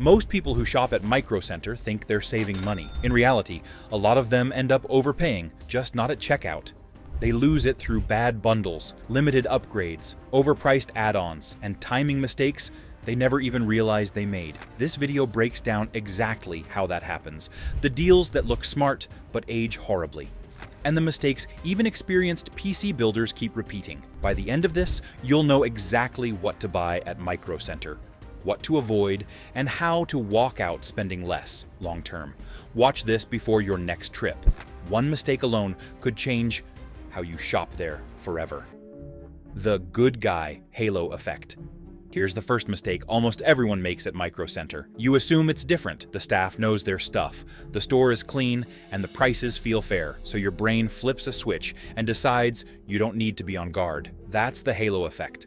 Most people who shop at Micro Center think they're saving money. In reality, a lot of them end up overpaying, just not at checkout. They lose it through bad bundles, limited upgrades, overpriced add-ons, and timing mistakes they never even realized they made. This video breaks down exactly how that happens. The deals that look smart but age horribly. And the mistakes even experienced PC builders keep repeating. By the end of this, you'll know exactly what to buy at Micro Center, what to avoid, and how to walk out spending less long term. Watch this before your next trip. One mistake alone could change how you shop there forever. The good guy halo effect. Here's the first mistake almost everyone makes at Micro Center. You assume it's different. The staff knows their stuff. The store is clean and the prices feel fair. So your brain flips a switch and decides you don't need to be on guard. That's the halo effect.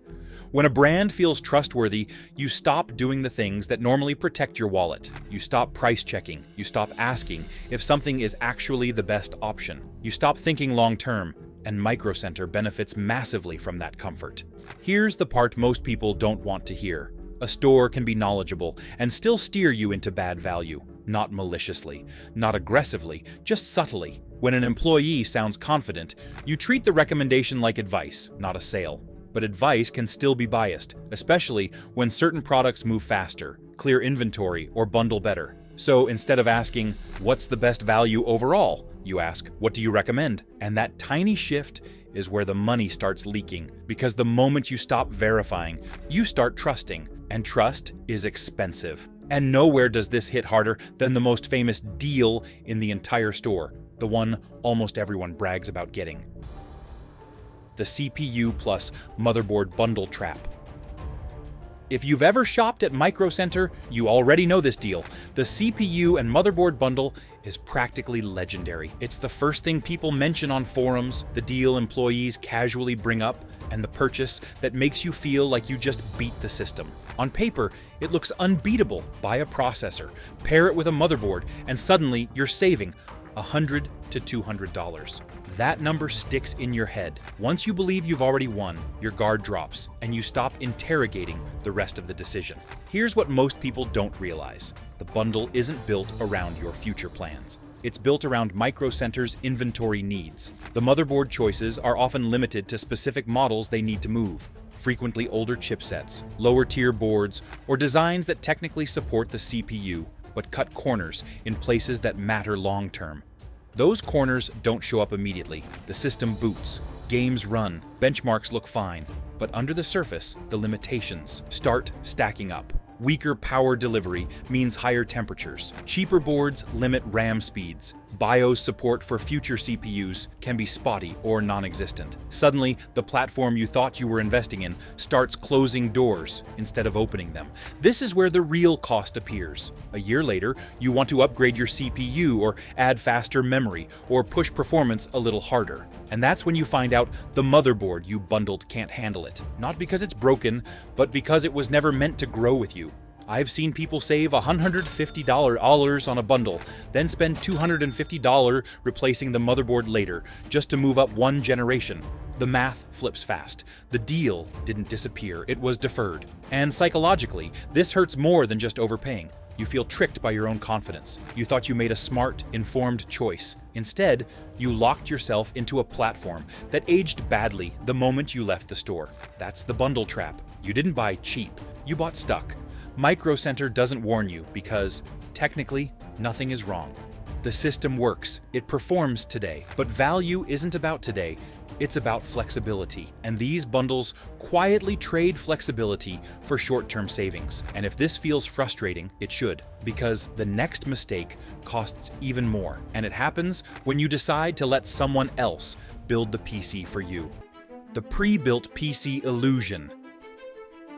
When a brand feels trustworthy, you stop doing the things that normally protect your wallet. You stop price checking. You stop asking if something is actually the best option. You stop thinking long term. And Micro Center benefits massively from that comfort. Here's the part most people don't want to hear. A store can be knowledgeable and still steer you into bad value. Not maliciously, not aggressively, just subtly. When an employee sounds confident, you treat the recommendation like advice, not a sale. But advice can still be biased, especially when certain products move faster, clear inventory, or bundle better. So instead of asking, what's the best value overall? You ask, what do you recommend? And that tiny shift is where the money starts leaking, because the moment you stop verifying, you start trusting. And trust is expensive. And nowhere does this hit harder than the most famous deal in the entire store, the one almost everyone brags about getting. The CPU plus motherboard bundle trap. If you've ever shopped at Micro Center, you already know this deal. The CPU and motherboard bundle is practically legendary. It's the first thing people mention on forums, the deal employees casually bring up, and the purchase that makes you feel like you just beat the system. On paper, it looks unbeatable. Buy a processor, pair it with a motherboard, and suddenly you're saving $100 to $200. That number sticks in your head. Once you believe you've already won, your guard drops, and you stop interrogating the rest of the decision. Here's what most people don't realize. The bundle isn't built around your future plans. It's built around Micro Center's inventory needs. The motherboard choices are often limited to specific models they need to move, frequently older chipsets, lower-tier boards, or designs that technically support the CPU, but cut corners in places that matter long-term. Those corners don't show up immediately. The system boots, games run, benchmarks look fine, but under the surface, the limitations start stacking up. Weaker power delivery means higher temperatures. Cheaper boards limit RAM speeds. BIOS support for future CPUs can be spotty or non-existent. Suddenly, the platform you thought you were investing in starts closing doors instead of opening them. This is where the real cost appears. A year later, you want to upgrade your CPU or add faster memory or push performance a little harder. And that's when you find out the motherboard you bundled can't handle it. Not because it's broken, but because it was never meant to grow with you. I've seen people save $150 on a bundle, then spend $250 replacing the motherboard later, just to move up one generation. The math flips fast. The deal didn't disappear, it was deferred. And psychologically, this hurts more than just overpaying. You feel tricked by your own confidence. You thought you made a smart, informed choice. Instead, you locked yourself into a platform that aged badly the moment you left the store. That's the bundle trap. You didn't buy cheap, you bought stuck. Micro Center doesn't warn you because, technically, nothing is wrong. The system works, it performs today, but value isn't about today, it's about flexibility. And these bundles quietly trade flexibility for short-term savings. And if this feels frustrating, it should, because the next mistake costs even more. And it happens when you decide to let someone else build the PC for you. The pre-built PC illusion.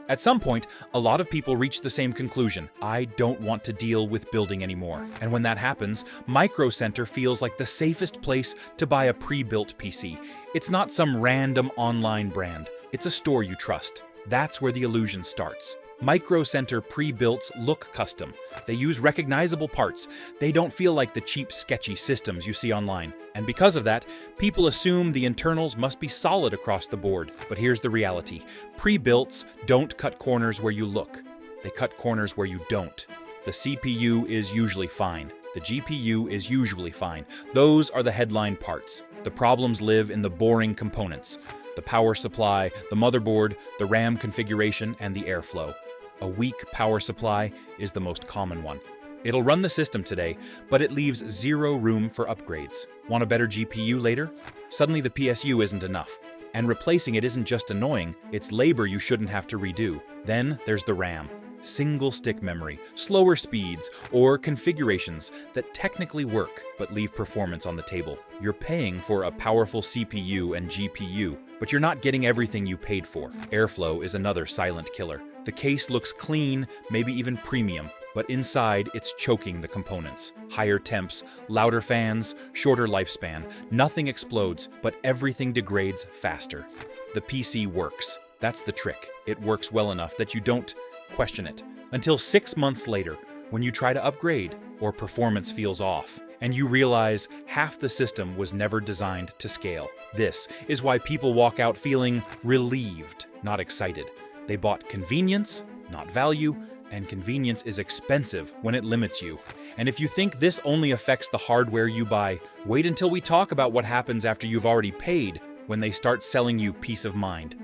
At some point, a lot of people reach the same conclusion. I don't want to deal with building anymore. And when that happens, Micro Center feels like the safest place to buy a pre-built PC. It's not some random online brand. It's a store you trust. That's where the illusion starts. Micro Center pre-builts look custom. They use recognizable parts. They don't feel like the cheap, sketchy systems you see online. And because of that, people assume the internals must be solid across the board. But here's the reality. Pre-builts don't cut corners where you look. They cut corners where you don't. The CPU is usually fine. The GPU is usually fine. Those are the headline parts. The problems live in the boring components: the power supply, the motherboard, the RAM configuration, and the airflow. A weak power supply is the most common one. It'll run the system today, but it leaves zero room for upgrades. Want a better GPU later? Suddenly the PSU isn't enough. And replacing it isn't just annoying, it's labor you shouldn't have to redo. Then there's the RAM. Single stick memory, slower speeds, or configurations that technically work but leave performance on the table. You're paying for a powerful CPU and GPU, but you're not getting everything you paid for. Airflow is another silent killer. The case looks clean, maybe even premium, but inside it's choking the components. Higher temps, louder fans, shorter lifespan. Nothing explodes, but everything degrades faster. The PC works. That's the trick. It works well enough that you don't question it until 6 months later, when you try to upgrade or performance feels off, and you realize half the system was never designed to scale. This is why people walk out feeling relieved, not excited. They bought convenience, not value, and convenience is expensive when it limits you. And if you think this only affects the hardware you buy, wait until we talk about what happens after you've already paid, when they start selling you peace of mind.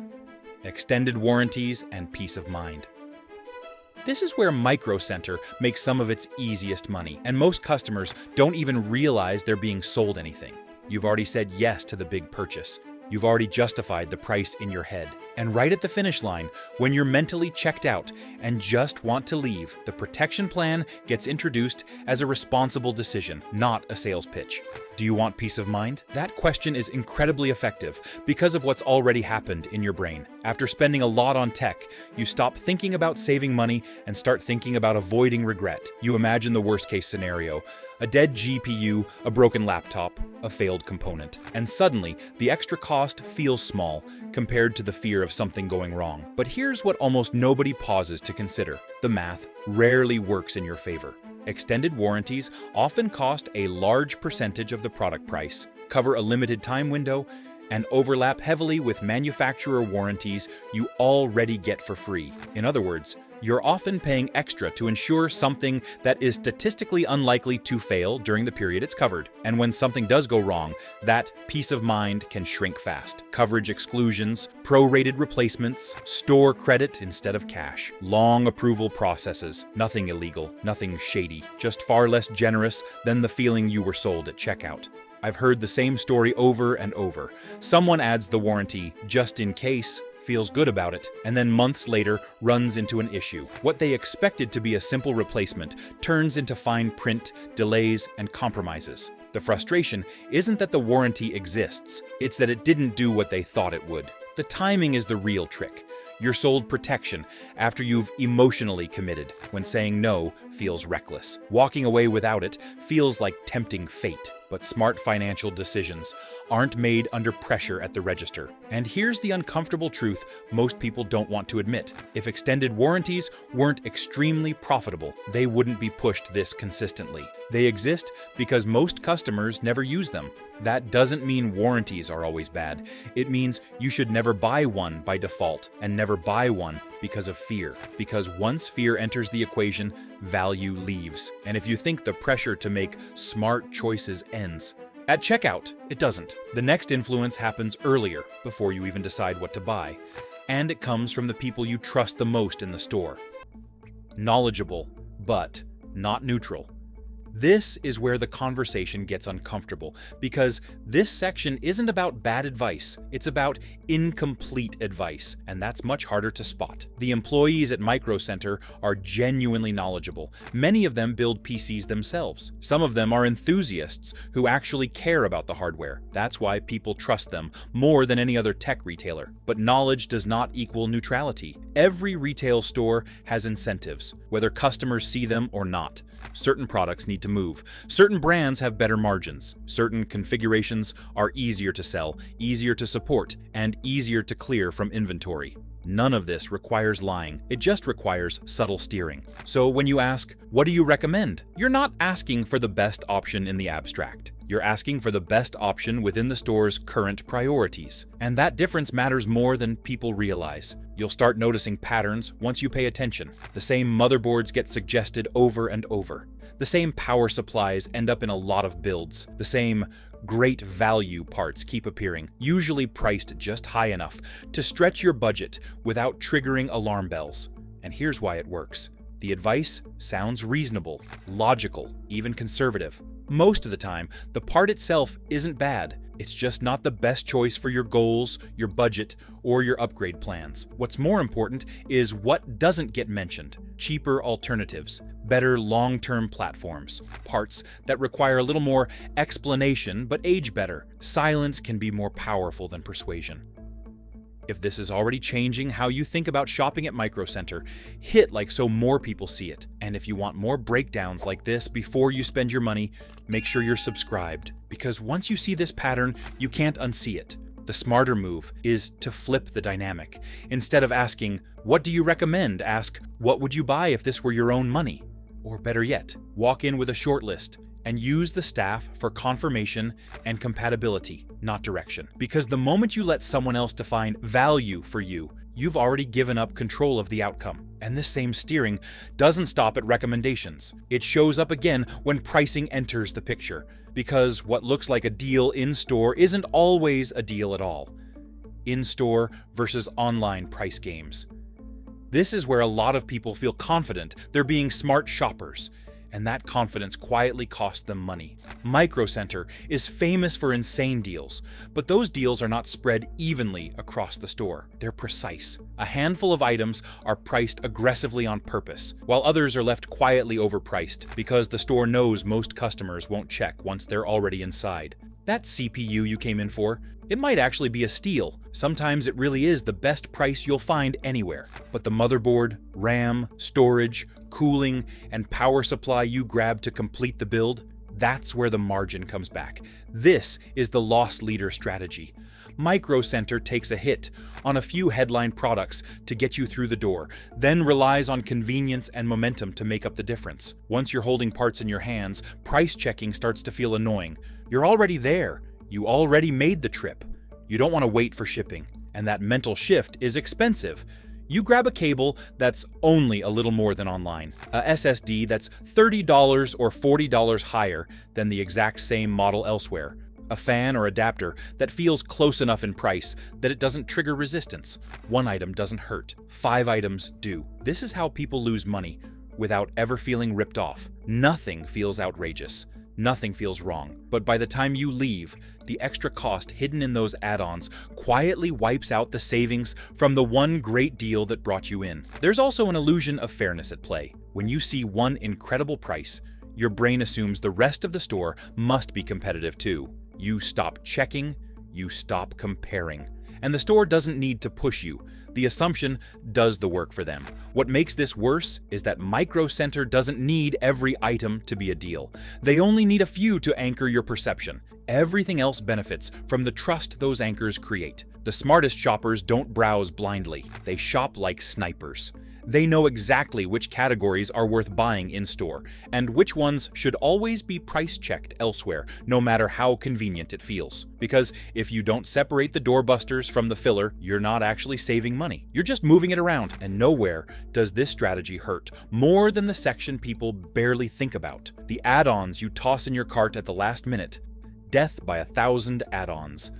Extended warranties and peace of mind. This is where Micro Center makes some of its easiest money, and most customers don't even realize they're being sold anything. You've already said yes to the big purchase. You've already justified the price in your head. And right at the finish line, when you're mentally checked out and just want to leave, the protection plan gets introduced as a responsible decision, not a sales pitch. Do you want peace of mind? That question is incredibly effective because of what's already happened in your brain. After spending a lot on tech, you stop thinking about saving money and start thinking about avoiding regret. You imagine the worst-case scenario: a dead GPU, a broken laptop, a failed component. And suddenly, the extra cost feels small compared to the fear of something going wrong. But here's what almost nobody pauses to consider. The math rarely works in your favor. Extended warranties often cost a large percentage of the product price, cover a limited time window, and overlap heavily with manufacturer warranties you already get for free. In other words, you're often paying extra to ensure something that is statistically unlikely to fail during the period it's covered. And when something does go wrong, that peace of mind can shrink fast. Coverage exclusions, prorated replacements, store credit instead of cash, long approval processes. Nothing illegal, nothing shady, just far less generous than the feeling you were sold at checkout. I've heard the same story over and over. Someone adds the warranty just in case, feels good about it, and then months later runs into an issue. What they expected to be a simple replacement turns into fine print, delays, and compromises. The frustration isn't that the warranty exists, it's that it didn't do what they thought it would. The timing is the real trick. You're sold protection after you've emotionally committed, when saying no feels reckless. Walking away without it feels like tempting fate. But smart financial decisions aren't made under pressure at the register. And here's the uncomfortable truth most people don't want to admit. If extended warranties weren't extremely profitable, they wouldn't be pushed this consistently. They exist because most customers never use them. That doesn't mean warranties are always bad. It means you should never buy one by default and never buy one because of fear. Because once fear enters the equation, value leaves. And if you think the pressure to make smart choices ends at checkout, it doesn't. The next influence happens earlier, before you even decide what to buy. And it comes from the people you trust the most in the store. Knowledgeable, but not neutral. This is where the conversation gets uncomfortable, because this section isn't about bad advice, it's about incomplete advice, and that's much harder to spot. The employees at Micro Center are genuinely knowledgeable. Many of them build PCs themselves. Some of them are enthusiasts who actually care about the hardware. That's why people trust them more than any other tech retailer. But knowledge does not equal neutrality. Every retail store has incentives, whether customers see them or not. Certain products need to move. Certain brands have better margins. Certain configurations are easier to sell, easier to support, and easier to clear from inventory. None of this requires lying. It just requires subtle steering. So when you ask, what do you recommend? You're not asking for the best option in the abstract. You're asking for the best option within the store's current priorities. And that difference matters more than people realize. You'll start noticing patterns once you pay attention. The same motherboards get suggested over and over. The same power supplies end up in a lot of builds. The same great value parts keep appearing, usually priced just high enough to stretch your budget without triggering alarm bells. And here's why it works. The advice sounds reasonable, logical, even conservative. Most of the time, the part itself isn't bad. It's just not the best choice for your goals, your budget, or your upgrade plans. What's more important is what doesn't get mentioned. Cheaper alternatives, better long-term platforms, parts that require a little more explanation but age better. Silence can be more powerful than persuasion. If this is already changing how you think about shopping at Micro Center, hit like so more people see it. And if you want more breakdowns like this before you spend your money, make sure you're subscribed. Because once you see this pattern, you can't unsee it. The smarter move is to flip the dynamic. Instead of asking, what do you recommend? Ask, what would you buy if this were your own money? Or better yet, walk in with a short list and use the staff for confirmation and compatibility, not direction. Because the moment you let someone else define value for you, you've already given up control of the outcome. And this same steering doesn't stop at recommendations. It shows up again when pricing enters the picture, because what looks like a deal in-store isn't always a deal at all. In-store versus online price games. This is where a lot of people feel confident they're being smart shoppers, and that confidence quietly costs them money. Micro Center is famous for insane deals, but those deals are not spread evenly across the store. They're precise. A handful of items are priced aggressively on purpose, while others are left quietly overpriced because the store knows most customers won't check once they're already inside. That CPU you came in for, it might actually be a steal. Sometimes it really is the best price you'll find anywhere. But the motherboard, RAM, storage, cooling, and power supply you grab to complete the build, that's where the margin comes back. This is the loss leader strategy. Micro Center takes a hit on a few headline products to get you through the door, then relies on convenience and momentum to make up the difference. Once you're holding parts in your hands, price checking starts to feel annoying. You're already there. You already made the trip. You don't want to wait for shipping, and that mental shift is expensive. You grab a cable that's only a little more than online, a SSD that's $30 or $40 higher than the exact same model elsewhere, a fan or adapter that feels close enough in price that it doesn't trigger resistance. One item doesn't hurt, 5 items do. This is how people lose money without ever feeling ripped off. Nothing feels outrageous. Nothing feels wrong, but by the time you leave, the extra cost hidden in those add-ons quietly wipes out the savings from the one great deal that brought you in. There's also an illusion of fairness at play. When you see one incredible price, your brain assumes the rest of the store must be competitive too. You stop checking, you stop comparing. And the store doesn't need to push you. The assumption does the work for them. What makes this worse is that Micro Center doesn't need every item to be a deal. They only need a few to anchor your perception. Everything else benefits from the trust those anchors create. The smartest shoppers don't browse blindly. They shop like snipers. They know exactly which categories are worth buying in-store, and which ones should always be price-checked elsewhere, no matter how convenient it feels. Because if you don't separate the doorbusters from the filler, you're not actually saving money. You're just moving it around, and nowhere does this strategy hurt more than the section people barely think about. The add-ons you toss in your cart at the last minute. Death by 1,000 add-ons.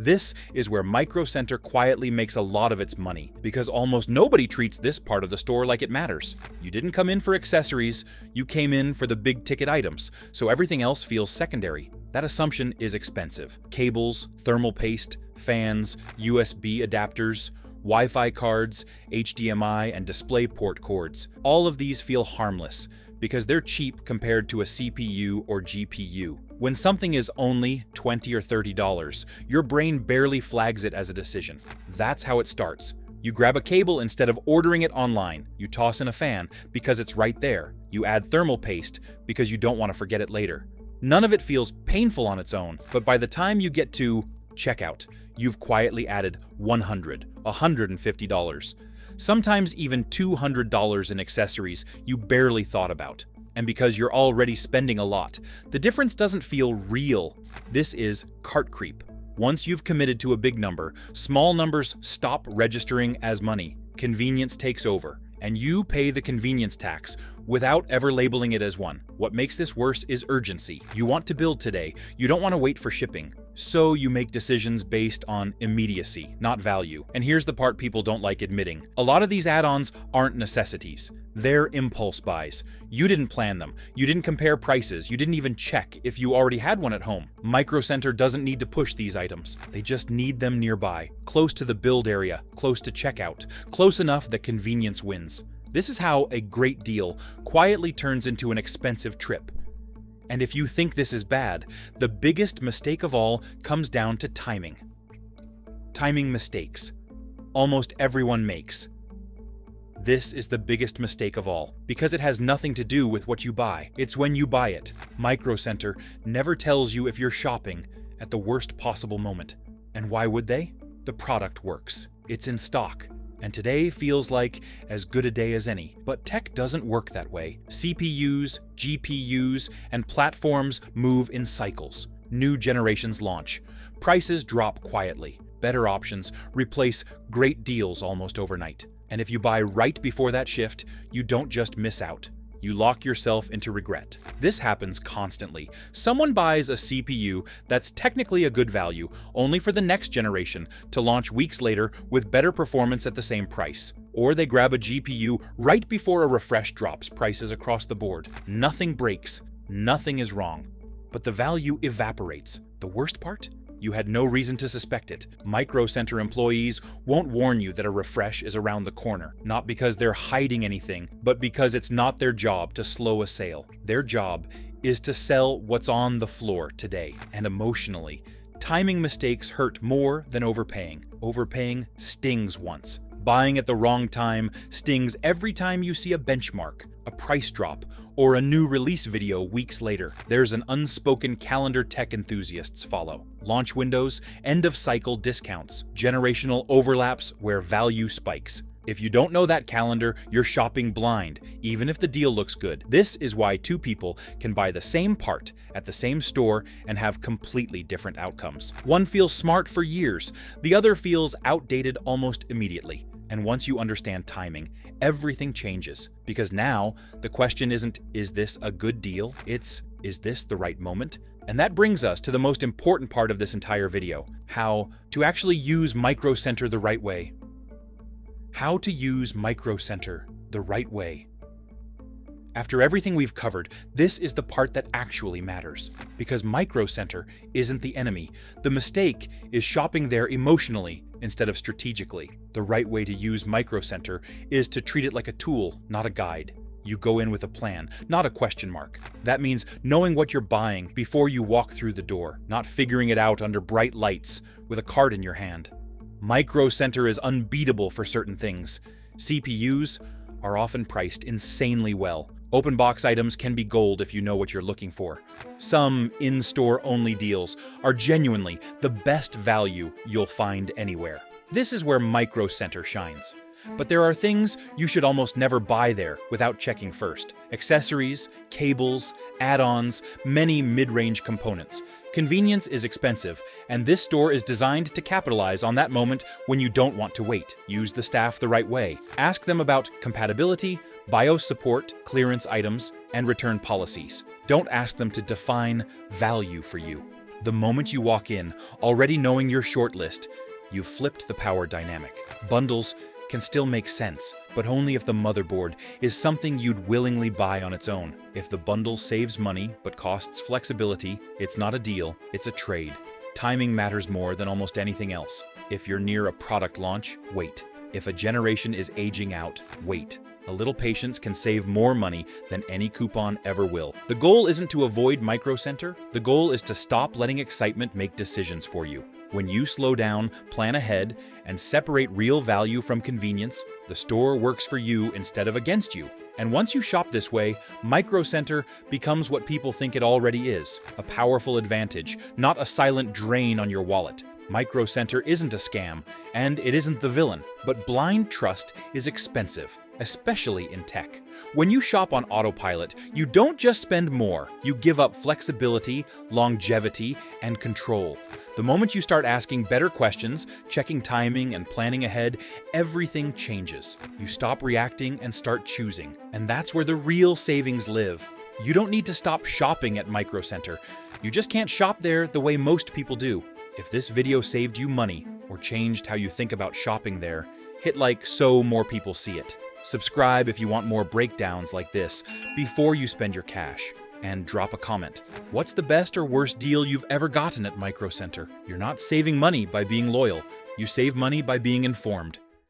This is where Micro Center quietly makes a lot of its money, because almost nobody treats this part of the store like it matters. You didn't come in for accessories, you came in for the big ticket items, so everything else feels secondary. That assumption is expensive. Cables, thermal paste, fans, USB adapters, Wi-Fi cards, HDMI, and DisplayPort cords. All of these feel harmless, because they're cheap compared to a CPU or GPU. When something is only $20 or $30, your brain barely flags it as a decision. That's how it starts. You grab a cable instead of ordering it online. You toss in a fan because it's right there. You add thermal paste because you don't want to forget it later. None of it feels painful on its own, but by the time you get to checkout, you've quietly added $100, $150, sometimes even $200 in accessories you barely thought about. And because you're already spending a lot, the difference doesn't feel real. This is cart creep. Once you've committed to a big number, small numbers stop registering as money. Convenience takes over, and you pay the convenience tax without ever labeling it as one. What makes this worse is urgency. You want to build today. You don't want to wait for shipping. So you make decisions based on immediacy, not value. And here's the part people don't like admitting. A lot of these add-ons aren't necessities. They're impulse buys. You didn't plan them. You didn't compare prices. You didn't even check if you already had one at home. Micro Center doesn't need to push these items. They just need them nearby, close to the build area, close to checkout, close enough that convenience wins. This is how a great deal quietly turns into an expensive trip. And if you think this is bad, the biggest mistake of all comes down to timing. Timing mistakes. Almost everyone makes. This is the biggest mistake of all, because it has nothing to do with what you buy. It's when you buy it. Micro Center never tells you if you're shopping at the worst possible moment. And why would they? The product works. It's in stock. And today feels like as good a day as any. But tech doesn't work that way. CPUs, GPUs, and platforms move in cycles. New generations launch. Prices drop quietly. Better options replace great deals almost overnight. And if you buy right before that shift, you don't just miss out. You lock yourself into regret. This happens constantly. Someone buys a CPU that's technically a good value, only for the next generation to launch weeks later with better performance at the same price. Or they grab a GPU right before a refresh drops prices across the board. Nothing breaks, nothing is wrong, but the value evaporates. The worst part? You had no reason to suspect it. Micro Center employees won't warn you that a refresh is around the corner, not because they're hiding anything, but because it's not their job to slow a sale. Their job is to sell what's on the floor today. And emotionally, timing mistakes hurt more than overpaying. Overpaying stings once. Buying at the wrong time stings every time you see a benchmark, a price drop, or a new release video weeks later. There's an unspoken calendar tech enthusiasts follow. Launch windows, end-of-cycle discounts, generational overlaps where value spikes. If you don't know that calendar, you're shopping blind, even if the deal looks good. This is why two people can buy the same part at the same store and have completely different outcomes. One feels smart for years, the other feels outdated almost immediately. And once you understand timing, everything changes. Because now, the question isn't, is this a good deal? It's, is this the right moment? And that brings us to the most important part of this entire video, how to actually use Micro Center the right way. How to use Micro Center the right way. After everything we've covered, this is the part that actually matters. Because Micro Center isn't the enemy. The mistake is shopping there emotionally instead of strategically. The right way to use Micro Center is to treat it like a tool, not a guide. You go in with a plan, not a question mark. That means knowing what you're buying before you walk through the door, not figuring it out under bright lights with a card in your hand. Micro Center is unbeatable for certain things. CPUs are often priced insanely well. Open box items can be gold if you know what you're looking for. Some in-store only deals are genuinely the best value you'll find anywhere. This is where Micro Center shines. But there are things you should almost never buy there without checking first. Accessories, cables, add-ons, many mid-range components. Convenience is expensive, and this store is designed to capitalize on that moment when you don't want to wait. Use the staff the right way. Ask them about compatibility, BIOS support, clearance items, and return policies. Don't ask them to define value for you. The moment you walk in, already knowing your shortlist, you've flipped the power dynamic. Bundles can still make sense, but only if the motherboard is something you'd willingly buy on its own. If the bundle saves money but costs flexibility, it's not a deal, it's a trade. Timing matters more than almost anything else. If you're near a product launch, wait. If a generation is aging out, wait. A little patience can save more money than any coupon ever will. The goal isn't to avoid Micro Center. The goal is to stop letting excitement make decisions for you. When you slow down, plan ahead, and separate real value from convenience, the store works for you instead of against you. And once you shop this way, Micro Center becomes what people think it already is, a powerful advantage, not a silent drain on your wallet. Micro Center isn't a scam, and it isn't the villain, but blind trust is expensive, especially in tech. When you shop on autopilot, you don't just spend more, you give up flexibility, longevity, and control. The moment you start asking better questions, checking timing, and planning ahead, everything changes. You stop reacting and start choosing, and that's where the real savings live. You don't need to stop shopping at Micro Center. You just can't shop there the way most people do. If this video saved you money or changed how you think about shopping there, hit like so more people see it. Subscribe if you want more breakdowns like this before you spend your cash. And drop a comment. What's the best or worst deal you've ever gotten at Micro Center? You're not saving money by being loyal. You save money by being informed.